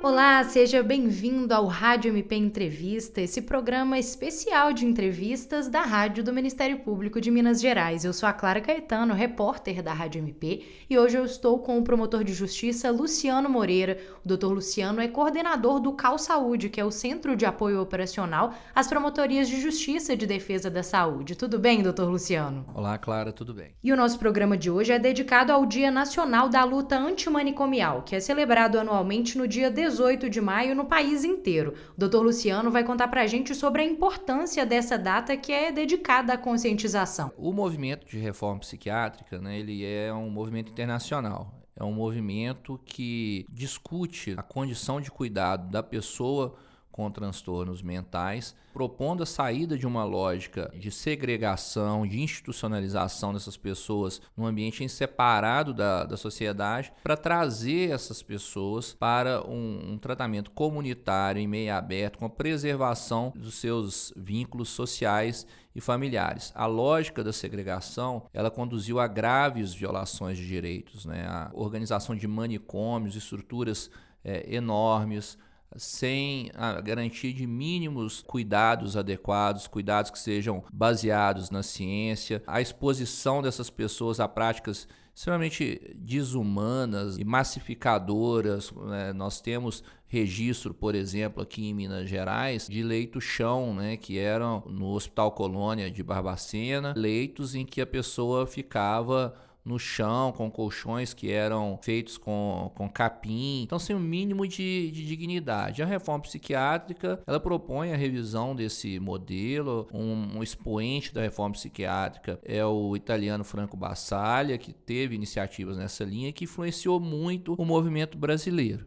Olá, seja bem-vindo ao Rádio MP Entrevista, esse programa especial de entrevistas da Rádio do Ministério Público de Minas Gerais. Eu sou a Clara Caetano, repórter da Rádio MP, e hoje eu estou com o promotor de justiça Luciano Moreira. O doutor Luciano é coordenador do CAU Saúde, que é o Centro de Apoio Operacional às Promotorias de Justiça e de Defesa da Saúde. Tudo bem, doutor Luciano? Olá, Clara, tudo bem? E o nosso programa de hoje é dedicado ao Dia Nacional da Luta Antimanicomial, que é celebrado anualmente no dia 18 de maio no país inteiro. O Dr. Luciano vai contar pra gente sobre a importância dessa data que é dedicada à conscientização. O movimento de reforma psiquiátrica, ele é um movimento internacional. É um movimento que discute a condição de cuidado da pessoa com transtornos mentais, propondo a saída de uma lógica de segregação, de institucionalização dessas pessoas num ambiente separado da sociedade, para trazer essas pessoas para um tratamento comunitário em meio aberto, com a preservação dos seus vínculos sociais e familiares. A lógica da segregação, ela conduziu a graves violações de direitos, a organização de manicômios, estruturas enormes, sem a garantia de mínimos cuidados adequados, cuidados que sejam baseados na ciência, a exposição dessas pessoas a práticas extremamente desumanas e massificadoras. Nós temos registro, por exemplo, aqui em Minas Gerais, de leito-chão, que eram no Hospital Colônia de Barbacena, leitos em que a pessoa ficava no chão, com colchões que eram feitos com capim, então sem o mínimo de dignidade. A reforma psiquiátrica, ela propõe a revisão desse modelo. Um expoente da reforma psiquiátrica é o italiano Franco Basaglia, que teve iniciativas nessa linha e que influenciou muito o movimento brasileiro.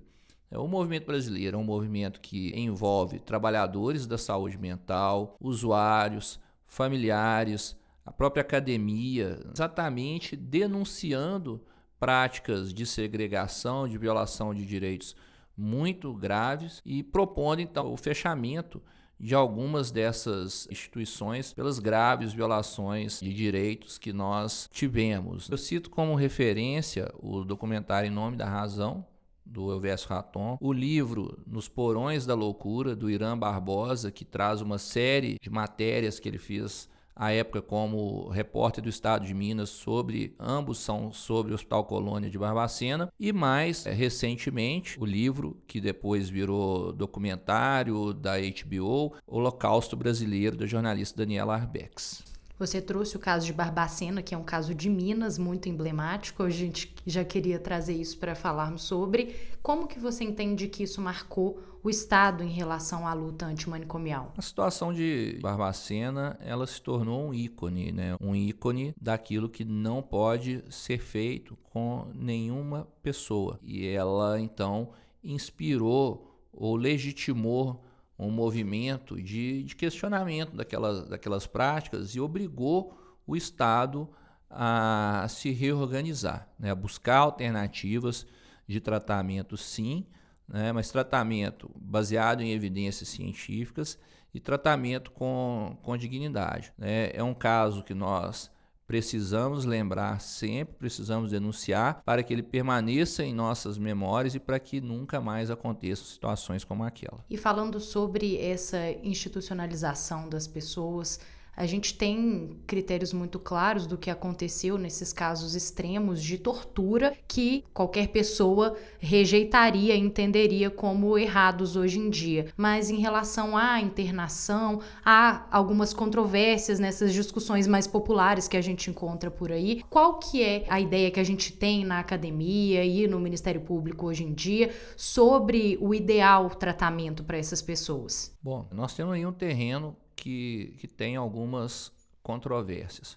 O movimento brasileiro é um movimento que envolve trabalhadores da saúde mental, usuários, familiares, a própria academia, exatamente denunciando práticas de segregação, de violação de direitos muito graves e propondo, então, o fechamento de algumas dessas instituições pelas graves violações de direitos que nós tivemos. Eu cito como referência o documentário Em Nome da Razão, do Elvésio Raton, o livro Nos Porões da Loucura, do Irã Barbosa, que traz uma série de matérias que ele fez à época como repórter do Estado de Minas, ambos são sobre o Hospital Colônia de Barbacena, e mais recentemente o livro que depois virou documentário da HBO, Holocausto Brasileiro, da jornalista Daniela Arbex. Você trouxe o caso de Barbacena, que é um caso de Minas muito emblemático. A gente já queria trazer isso para falarmos sobre. Como que você entende que isso marcou o Estado em relação à luta antimanicomial? A situação de Barbacena, ela se tornou um ícone, um ícone daquilo que não pode ser feito com nenhuma pessoa. E ela, então, inspirou ou legitimou um movimento de questionamento daquelas práticas e obrigou o Estado a se reorganizar, a buscar alternativas de tratamento, sim, mas tratamento baseado em evidências científicas e tratamento com dignidade. É um caso que nós precisamos lembrar sempre, precisamos denunciar para que ele permaneça em nossas memórias e para que nunca mais aconteçam situações como aquela. E falando sobre essa institucionalização das pessoas, a gente tem critérios muito claros do que aconteceu nesses casos extremos de tortura que qualquer pessoa rejeitaria e entenderia como errados hoje em dia. Mas em relação à internação, há algumas controvérsias nessas discussões mais populares que a gente encontra por aí. Qual que é a ideia que a gente tem na academia e no Ministério Público hoje em dia sobre o ideal tratamento para essas pessoas? Bom, nós temos aí um terreno que tem algumas controvérsias.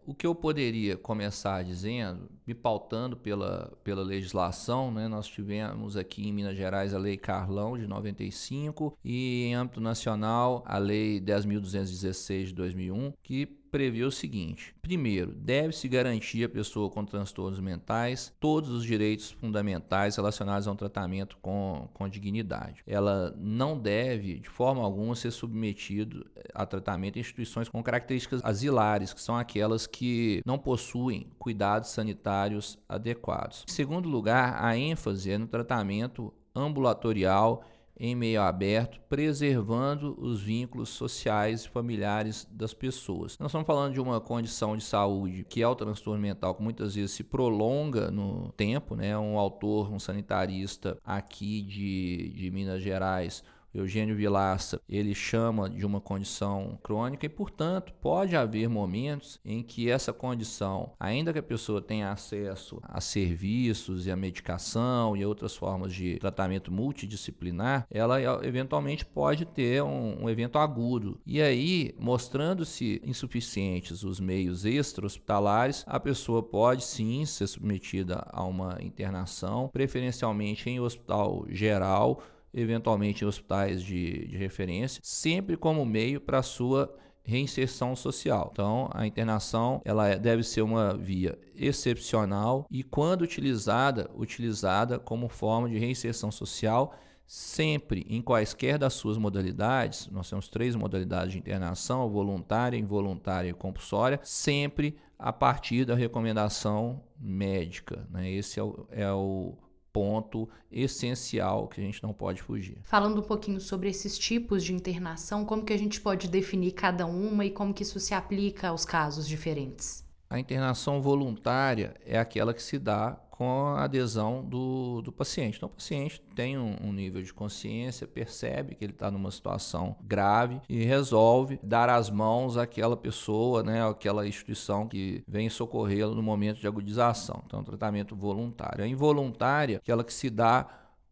O que eu poderia começar dizendo, me pautando pela legislação, nós tivemos aqui em Minas Gerais a Lei Carlão de 95 e em âmbito nacional a Lei 10.216 de 2001, que prevê o seguinte: primeiro, deve-se garantir à pessoa com transtornos mentais todos os direitos fundamentais relacionados a um tratamento com dignidade. Ela não deve, de forma alguma, ser submetido a tratamento em instituições com características asilares, que são aquelas que não possuem cuidados sanitários adequados. Em segundo lugar, a ênfase é no tratamento ambulatorial em meio aberto, preservando os vínculos sociais e familiares das pessoas. Nós estamos falando de uma condição de saúde que é o transtorno mental, que muitas vezes se prolonga no tempo, né? Um autor, um sanitarista aqui de Minas Gerais, Eugênio Vilaça, ele chama de uma condição crônica e, portanto, pode haver momentos em que essa condição, ainda que a pessoa tenha acesso a serviços e a medicação e outras formas de tratamento multidisciplinar, ela eventualmente pode ter um evento agudo. E aí, mostrando-se insuficientes os meios extra-hospitalares, a pessoa pode sim ser submetida a uma internação, preferencialmente em hospital geral, eventualmente em hospitais de referência, sempre como meio para a sua reinserção social. Então, a internação ela deve ser uma via excepcional e, quando utilizada como forma de reinserção social, sempre, em quaisquer das suas modalidades. Nós temos 3 modalidades de internação: voluntária, involuntária e compulsória, sempre a partir da recomendação médica, né? Esse é o ponto essencial que a gente não pode fugir. Falando um pouquinho sobre esses tipos de internação, como que a gente pode definir cada uma e como que isso se aplica aos casos diferentes? A internação voluntária é aquela que se dá com a adesão do paciente. Então, o paciente tem um nível de consciência, percebe que ele está numa situação grave e resolve dar as mãos àquela pessoa, né, àquela instituição que vem socorrê-lo no momento de agudização. Então, é um tratamento voluntário. A involuntária, aquela que se dá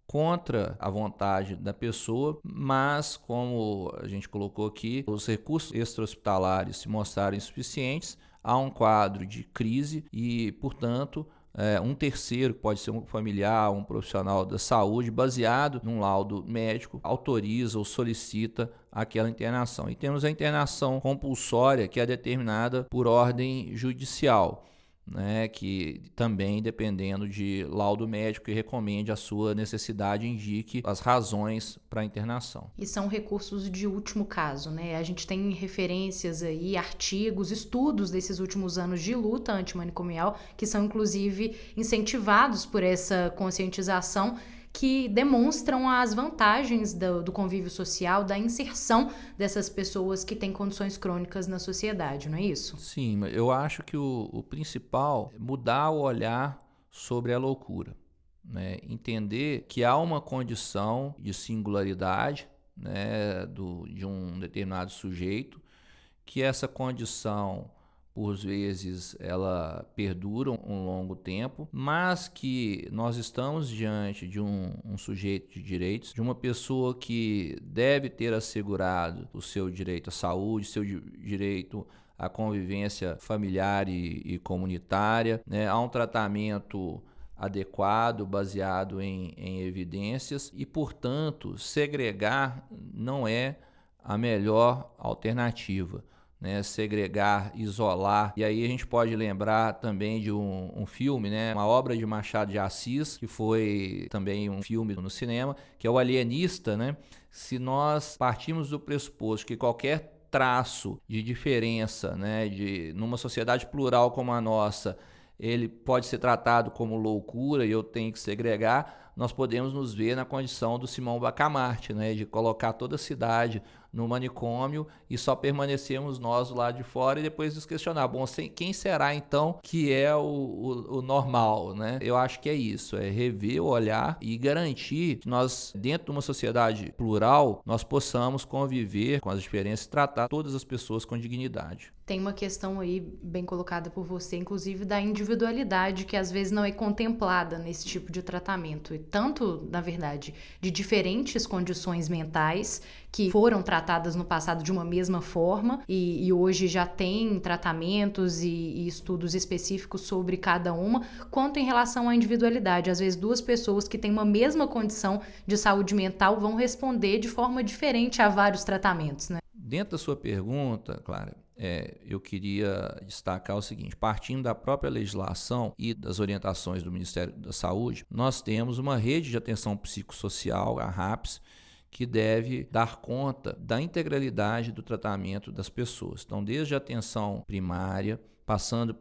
contra a vontade da pessoa, mas, como a gente colocou aqui, os recursos extra-hospitalares se mostrarem insuficientes, há um quadro de crise e, portanto, um terceiro, pode ser um familiar, um profissional da saúde, baseado num laudo médico, autoriza ou solicita aquela internação. E temos a internação compulsória, que é determinada por ordem judicial, né, que também, dependendo de laudo médico que recomende a sua necessidade, indique as razões para a internação. E são recursos de último caso, né? A gente tem referências aí, artigos, estudos desses últimos anos de luta antimanicomial, que são inclusive incentivados por essa conscientização, que demonstram as vantagens do convívio social, da inserção dessas pessoas que têm condições crônicas na sociedade, não é isso? Sim, eu acho que o principal é mudar o olhar sobre a loucura, né? Entender que há uma condição de singularidade, né, de um determinado sujeito, que essa condição, por vezes, ela perdura um longo tempo, mas que nós estamos diante de um sujeito de direitos, de uma pessoa que deve ter assegurado o seu direito à saúde, seu direito à convivência familiar e comunitária, né? Há um tratamento adequado, baseado em evidências e, portanto, segregar não é a melhor alternativa, né? Segregar, isolar. E aí a gente pode lembrar também de um filme, né? Uma obra de Machado de Assis, que foi também um filme no cinema, que é O Alienista, né? Se nós partimos do pressuposto que qualquer traço de diferença, né, numa sociedade plural como a nossa, ele pode ser tratado como loucura e eu tenho que segregar, nós podemos nos ver na condição do Simão Bacamarte, né, de colocar toda a cidade no manicômio e só permanecemos nós do lado de fora e depois nos questionar, bom, quem será então que é o normal, né? Eu acho que é isso, é rever o olhar e garantir que nós, dentro de uma sociedade plural, nós possamos conviver com as diferenças e tratar todas as pessoas com dignidade. Tem uma questão aí bem colocada por você, inclusive da individualidade, que às vezes não é contemplada nesse tipo de tratamento. E tanto, na verdade, de diferentes condições mentais que foram tratadas no passado de uma mesma forma e hoje já tem tratamentos e estudos específicos sobre cada uma, quanto em relação à individualidade. Às vezes, duas pessoas que têm uma mesma condição de saúde mental vão responder de forma diferente a vários tratamentos, né? Dentro da sua pergunta, Clara, eu queria destacar o seguinte: partindo da própria legislação e das orientações do Ministério da Saúde, nós temos uma rede de atenção psicossocial, a RAPS, que deve dar conta da integralidade do tratamento das pessoas. Então, desde a atenção primária, passando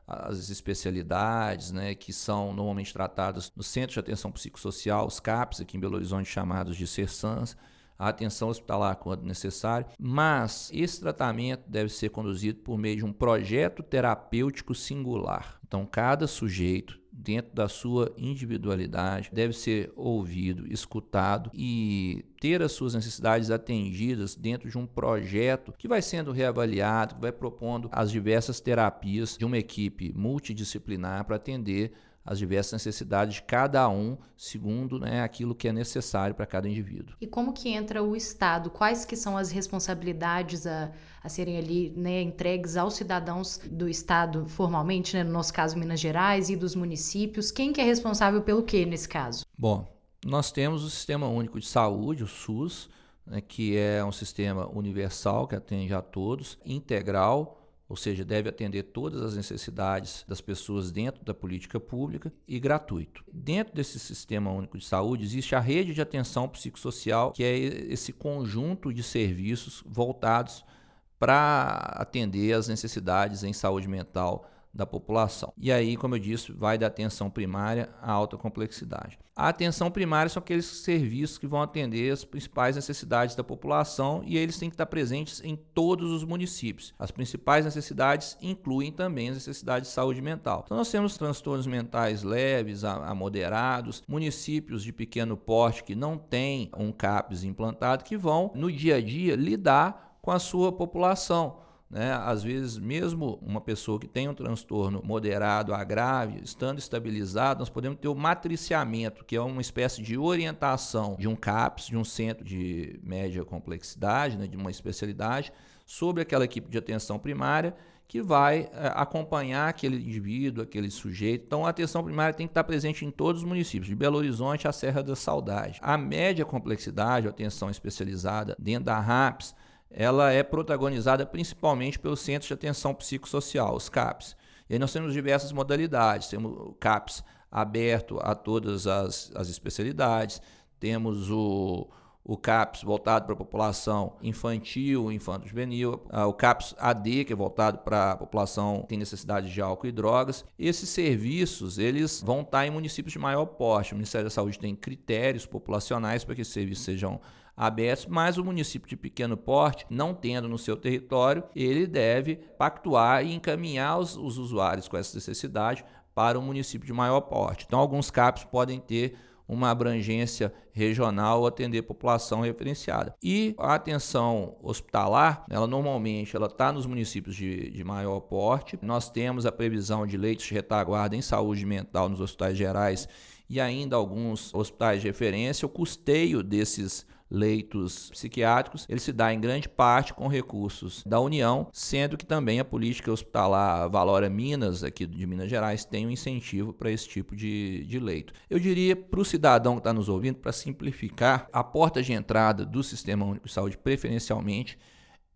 as especialidades, né, que são normalmente tratadas no Centro de Atenção Psicossocial, os CAPs, aqui em Belo Horizonte chamados de CERSANs, a atenção hospitalar quando necessário, mas esse tratamento deve ser conduzido por meio de um projeto terapêutico singular. Então, cada sujeito, dentro da sua individualidade, deve ser ouvido, escutado e ter as suas necessidades atendidas dentro de um projeto que vai sendo reavaliado, que vai propondo as diversas terapias de uma equipe multidisciplinar para atender as diversas necessidades de cada um, segundo, né, aquilo que é necessário para cada indivíduo. E como que entra o Estado? Quais que são as responsabilidades a serem ali, né, entregues aos cidadãos do Estado formalmente, né, no nosso caso Minas Gerais, e dos municípios? Quem que é responsável pelo quê nesse caso? Bom, nós temos o Sistema Único de Saúde, o SUS, né, que é um sistema universal que atende a todos, integral, ou seja, deve atender todas as necessidades das pessoas dentro da política pública e gratuito. Dentro desse Sistema Único de Saúde existe a rede de atenção psicossocial, que é esse conjunto de serviços voltados para atender as necessidades em saúde mental da população. E aí, como eu disse, vai da atenção primária à alta complexidade. A atenção primária são aqueles serviços que vão atender as principais necessidades da população e eles têm que estar presentes em todos os municípios. As principais necessidades incluem também as necessidades de saúde mental. Então nós temos transtornos mentais leves a moderados, municípios de pequeno porte que não têm um CAPS implantado, que vão no dia a dia lidar com a sua população. Às vezes, mesmo uma pessoa que tem um transtorno moderado a grave, estando estabilizado, nós podemos ter o matriciamento, que é uma espécie de orientação de um CAPS, de um centro de média complexidade, né, de uma especialidade, sobre aquela equipe de atenção primária, que vai acompanhar aquele indivíduo, aquele sujeito. Então, a atenção primária tem que estar presente em todos os municípios, de Belo Horizonte à Serra da Saudade. A média complexidade, a atenção especializada dentro da RAPS, ela é protagonizada principalmente pelos Centros de Atenção Psicossocial, os CAPs. E aí nós temos diversas modalidades, temos o CAPS aberto a todas as especialidades, temos o CAPS voltado para a população infantil, infanto-juvenil, o CAPS AD, que é voltado para a população que tem necessidade de álcool e drogas. Esses serviços, eles vão estar em municípios de maior porte. O Ministério da Saúde tem critérios populacionais para que esses serviços sejam abertos, mas o município de pequeno porte, não tendo no seu território, ele deve pactuar e encaminhar os usuários com essa necessidade para o município de maior porte. Então, alguns CAPs podem ter uma abrangência regional ou atender população referenciada. E a atenção hospitalar, ela normalmente está nos municípios de maior porte. Nós temos a previsão de leitos de retaguarda em saúde mental nos hospitais gerais e ainda alguns hospitais de referência. O custeio desses leitos psiquiátricos, ele se dá em grande parte com recursos da União, sendo que também a política hospitalar Valora Minas, aqui de Minas Gerais, tem um incentivo para esse tipo de leito. Eu diria para o cidadão que está nos ouvindo, para simplificar, a porta de entrada do Sistema Único de Saúde, preferencialmente,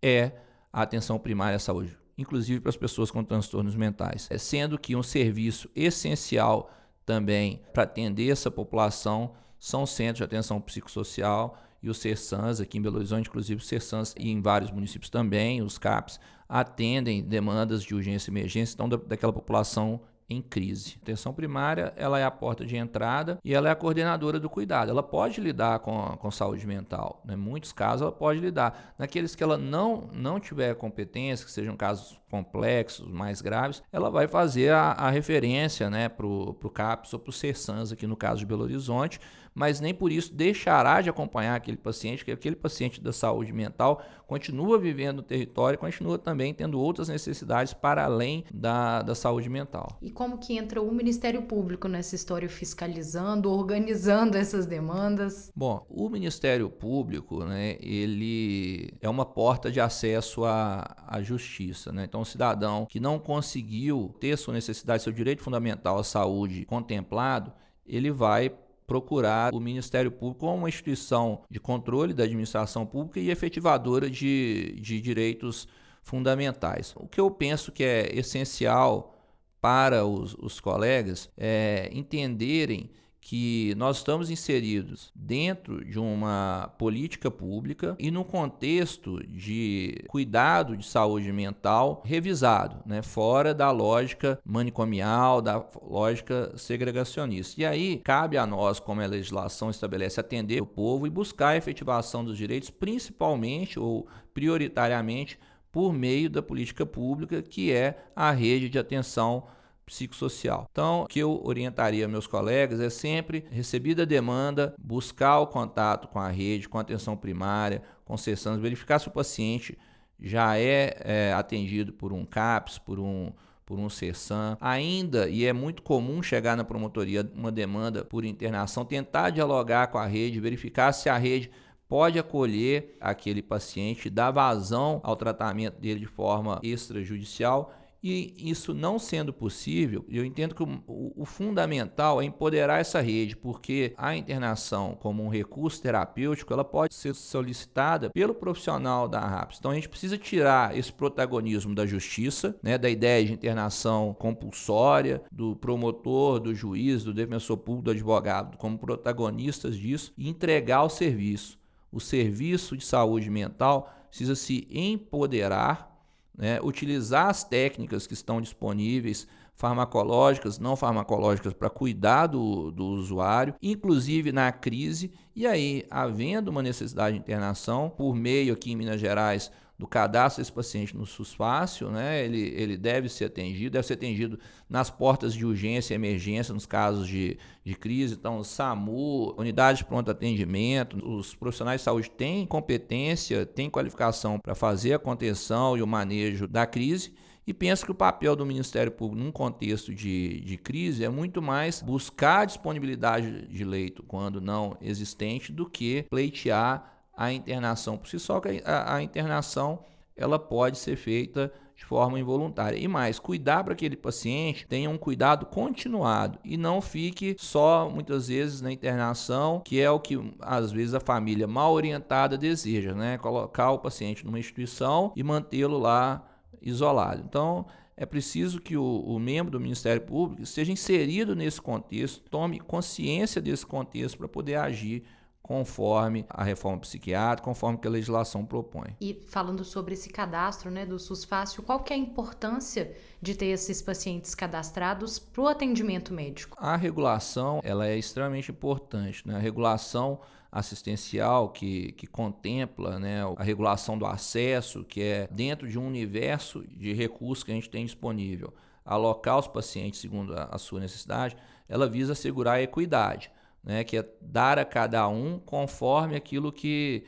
é a atenção primária à saúde, inclusive para as pessoas com transtornos mentais, sendo que um serviço essencial também para atender essa população são os centros de atenção psicossocial e os CERSANs, aqui em Belo Horizonte, inclusive os CERSANs e em vários municípios também, os CAPs, atendem demandas de urgência e emergência, então daquela população em crise. A atenção primária, ela é a porta de entrada e ela é a coordenadora do cuidado. Ela pode lidar com saúde mental, né? Em muitos casos ela pode lidar. Naqueles que ela não tiver competência, que sejam casos complexos, mais graves, ela vai fazer a referência, né, para o CAPS ou para o CERSANs, aqui no caso de Belo Horizonte, mas nem por isso deixará de acompanhar aquele paciente, que aquele paciente da saúde mental continua vivendo no território, continua também tendo outras necessidades para além da saúde mental. E como que entra o Ministério Público nessa história, fiscalizando, organizando essas demandas? Bom, o Ministério Público, né, ele é uma porta de acesso à justiça, né? Então, o cidadão que não conseguiu ter sua necessidade, seu direito fundamental à saúde contemplado, ele vai procurar o Ministério Público como uma instituição de controle da administração pública e efetivadora de direitos fundamentais. O que eu penso que é essencial para os colegas é entenderem que nós estamos inseridos dentro de uma política pública e no contexto de cuidado de saúde mental revisado, né, fora da lógica manicomial, da lógica segregacionista. E aí cabe a nós, como a legislação estabelece, atender o povo e buscar a efetivação dos direitos, principalmente ou prioritariamente por meio da política pública, que é a rede de atenção psicossocial. Então, o que eu orientaria meus colegas é sempre, recebida a demanda, buscar o contato com a rede, com a atenção primária, com o CESAMS, verificar se o paciente já é atendido por um CAPS, por um CESAM. Ainda, e é muito comum chegar na promotoria uma demanda por internação, tentar dialogar com a rede, verificar se a rede pode acolher aquele paciente, dar vazão ao tratamento dele de forma extrajudicial. E isso não sendo possível, eu entendo que o fundamental é empoderar essa rede, porque a internação como um recurso terapêutico, ela pode ser solicitada pelo profissional da RAPS. Então a gente precisa tirar esse protagonismo da justiça, né, da ideia de internação compulsória, do promotor, do juiz, do defensor público, do advogado, como protagonistas disso, e entregar o serviço. O serviço de saúde mental precisa se empoderar, né, utilizar as técnicas que estão disponíveis, farmacológicas, não farmacológicas, para cuidar do usuário, inclusive na crise. E aí, havendo uma necessidade de internação, por meio aqui em Minas Gerais do cadastro desse paciente no SUS Fácil, né, ele deve ser atendido nas portas de urgência e emergência, nos casos de crise. Então, o SAMU, unidade de pronto atendimento, os profissionais de saúde têm competência, têm qualificação para fazer a contenção e o manejo da crise. E penso que o papel do Ministério Público num contexto de crise é muito mais buscar a disponibilidade de leito, quando não existente, do que pleitear a internação por si só, que a internação ela pode ser feita de forma involuntária. E mais, cuidar para que aquele paciente tenha um cuidado continuado e não fique só, muitas vezes, na internação, que é o que, às vezes, a família mal orientada deseja, né? Colocar o paciente numa instituição e mantê-lo lá isolado. Então, é preciso que o membro do Ministério Público esteja inserido nesse contexto, tome consciência desse contexto para poder agir conforme a reforma psiquiátrica, conforme que a legislação propõe. E falando sobre esse cadastro, né, do SUS Fácil, qual que é a importância de ter esses pacientes cadastrados para o atendimento médico? A regulação, ela é extremamente importante, né? A regulação assistencial que contempla, né, a regulação do acesso, que é dentro de um universo de recursos que a gente tem disponível, alocar os pacientes segundo a sua necessidade, ela visa assegurar a equidade, né, que é dar a cada um conforme aquilo que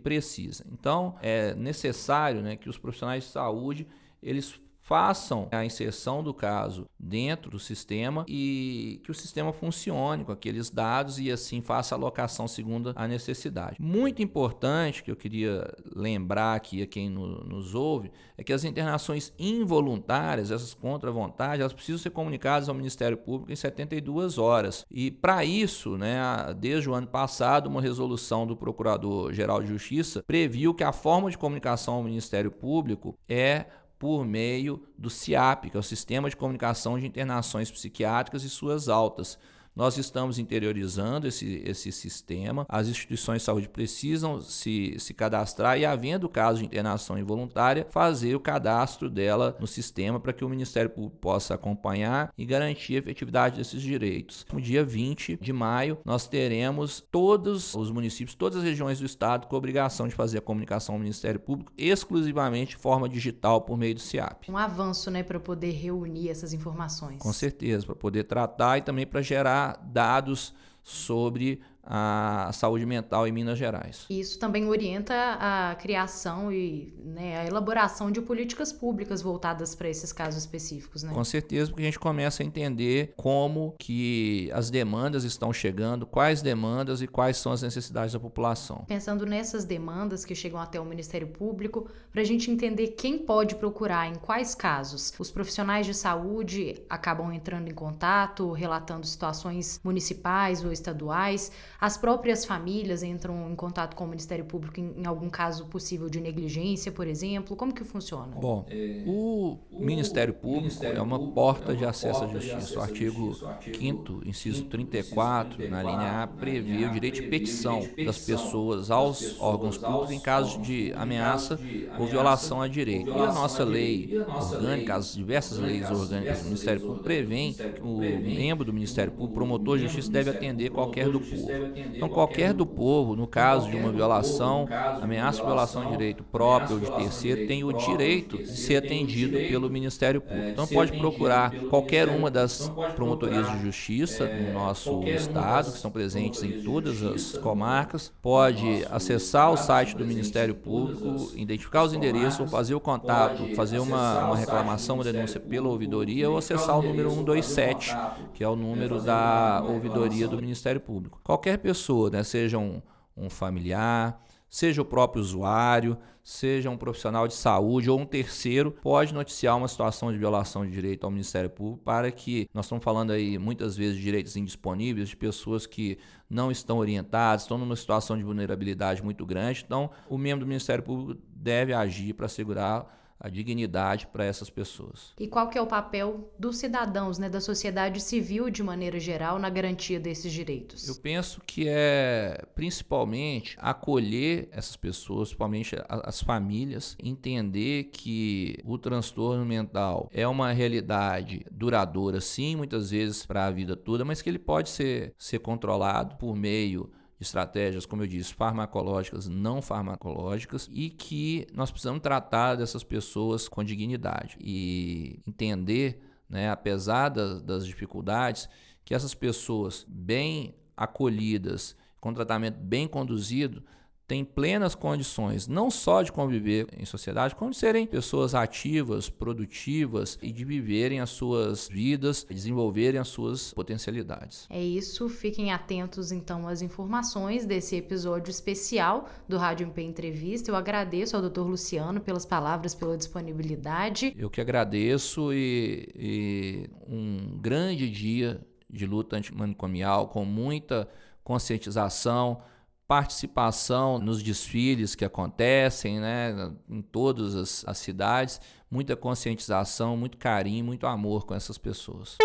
precisa. Então, é necessário, né, que os profissionais de saúde eles façam a inserção do caso dentro do sistema e que o sistema funcione com aqueles dados e assim faça a alocação segundo a necessidade. Muito importante que eu queria lembrar aqui a quem nos ouve é que as internações involuntárias, essas contra a vontade, elas precisam ser comunicadas ao Ministério Público em 72 horas. E para isso, né, desde o ano passado, uma resolução do Procurador-Geral de Justiça previu que a forma de comunicação ao Ministério Público é por meio do SIAP, que é o Sistema de Comunicação de Internações Psiquiátricas e suas altas. Nós estamos interiorizando esse sistema, as instituições de saúde precisam se cadastrar e, havendo caso de internação involuntária, fazer o cadastro dela no sistema para que o Ministério Público possa acompanhar e garantir a efetividade desses direitos. No dia 20 de maio, nós teremos todos os municípios, todas as regiões do estado com a obrigação de fazer a comunicação ao Ministério Público exclusivamente de forma digital por meio do SIAP. Um avanço, né, para poder reunir essas informações. Com certeza, para poder tratar e também para gerar dados sobre a saúde mental em Minas Gerais. Isso também orienta a criação e, né, a elaboração de políticas públicas voltadas para esses casos específicos, né? Com certeza, porque a gente começa a entender como que as demandas estão chegando, quais demandas e quais são as necessidades da população. Pensando nessas demandas que chegam até o Ministério Público, para a gente entender quem pode procurar, em quais casos. Os profissionais de saúde acabam entrando em contato, relatando situações municipais ou estaduais. As próprias famílias entram em contato com o Ministério Público em algum caso possível de negligência, por exemplo? Como que funciona? Bom, o Ministério Público é uma porta de acesso à justiça. O artigo 5º, inciso 34, na linha A, prevê o direito de petição das pessoas aos órgãos públicos em caso de ameaça ou violação a direito. E a nossa lei orgânica, as diversas leis orgânicas do Ministério Público prevêem que o membro do Ministério Público, promotor de justiça, deve atender qualquer do povo. Então, qualquer do povo, no caso de uma violação, ameaça de violação de direito próprio ou de terceiro, tem o direito de ser atendido pelo Ministério Público. Então, pode procurar qualquer uma das promotorias de justiça no nosso estado, que estão presentes em todas as comarcas, pode acessar o site do Ministério Público, identificar os endereços, ou fazer o contato, fazer uma reclamação, uma denúncia pela ouvidoria, ou acessar o número 127, que é o número da ouvidoria do Ministério Público. Qualquer pessoa, né, seja um familiar, seja o próprio usuário, seja um profissional de saúde ou um terceiro, pode noticiar uma situação de violação de direito ao Ministério Público, para que, nós estamos falando aí muitas vezes de direitos indisponíveis, de pessoas que não estão orientadas, estão numa situação de vulnerabilidade muito grande. Então, o membro do Ministério Público deve agir para assegurar a dignidade para essas pessoas. E qual que é o papel dos cidadãos, né, da sociedade civil de maneira geral na garantia desses direitos? Eu penso que é principalmente acolher essas pessoas, principalmente as famílias, entender que o transtorno mental é uma realidade duradoura, sim, muitas vezes para a vida toda, mas que ele pode ser controlado por meio estratégias, como eu disse, farmacológicas, não farmacológicas, e que nós precisamos tratar dessas pessoas com dignidade e entender, né, apesar das dificuldades, que essas pessoas bem acolhidas, com tratamento bem conduzido, têm plenas condições não só de conviver em sociedade, como de serem pessoas ativas, produtivas e de viverem as suas vidas, desenvolverem as suas potencialidades. É isso, fiquem atentos então às informações desse episódio especial do Rádio MP Entrevista. Eu agradeço ao Dr. Luciano pelas palavras, pela disponibilidade. Eu que agradeço e um grande dia de luta antimanicomial com muita conscientização, participação nos desfiles que acontecem, né, em todas as cidades, muita conscientização, muito carinho, muito amor com essas pessoas.